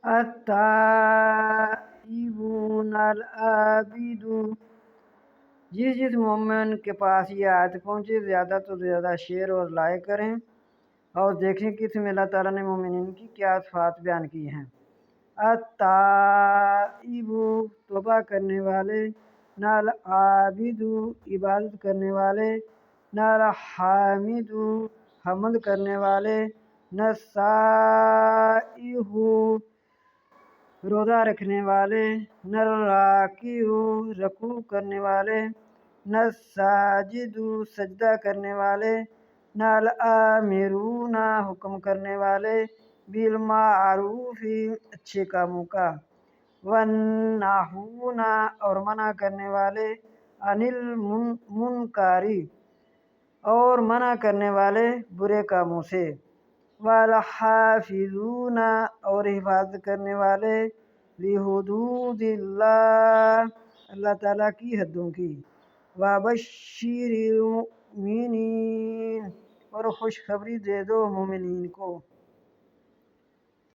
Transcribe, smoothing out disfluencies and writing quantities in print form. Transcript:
التائبون العابدون۔ جس مومن کے پاس یہ آیت پہنچے زیادہ تو زیادہ شیئر اور لائک کریں، اور دیکھیں کہ اس میں اللہ تعالیٰ نے مومنین کی کیا صفات بیان کی ہیں۔ التائبو توبہ کرنے والے، نال عابدو عبادت کرنے والے، نال حامدو حمد کرنے والے، نسائہو روزہ رکھنے والے، نراکیو رکوع کرنے والے، نساجدو سجدہ کرنے والے، نال آمرون حکم کرنے والے، بالمعروف اچھے کاموں کا، والناہون اور منع کرنے والے، عن المنکاری اور منع کرنے والے برے کاموں سے، والحافظون اور حفاظت کرنے والے، لحدود اللہ اللہ تعالیٰ کی حدوں کی، وبشر المؤمنین اور خوشخبری دے دو مومنین کو۔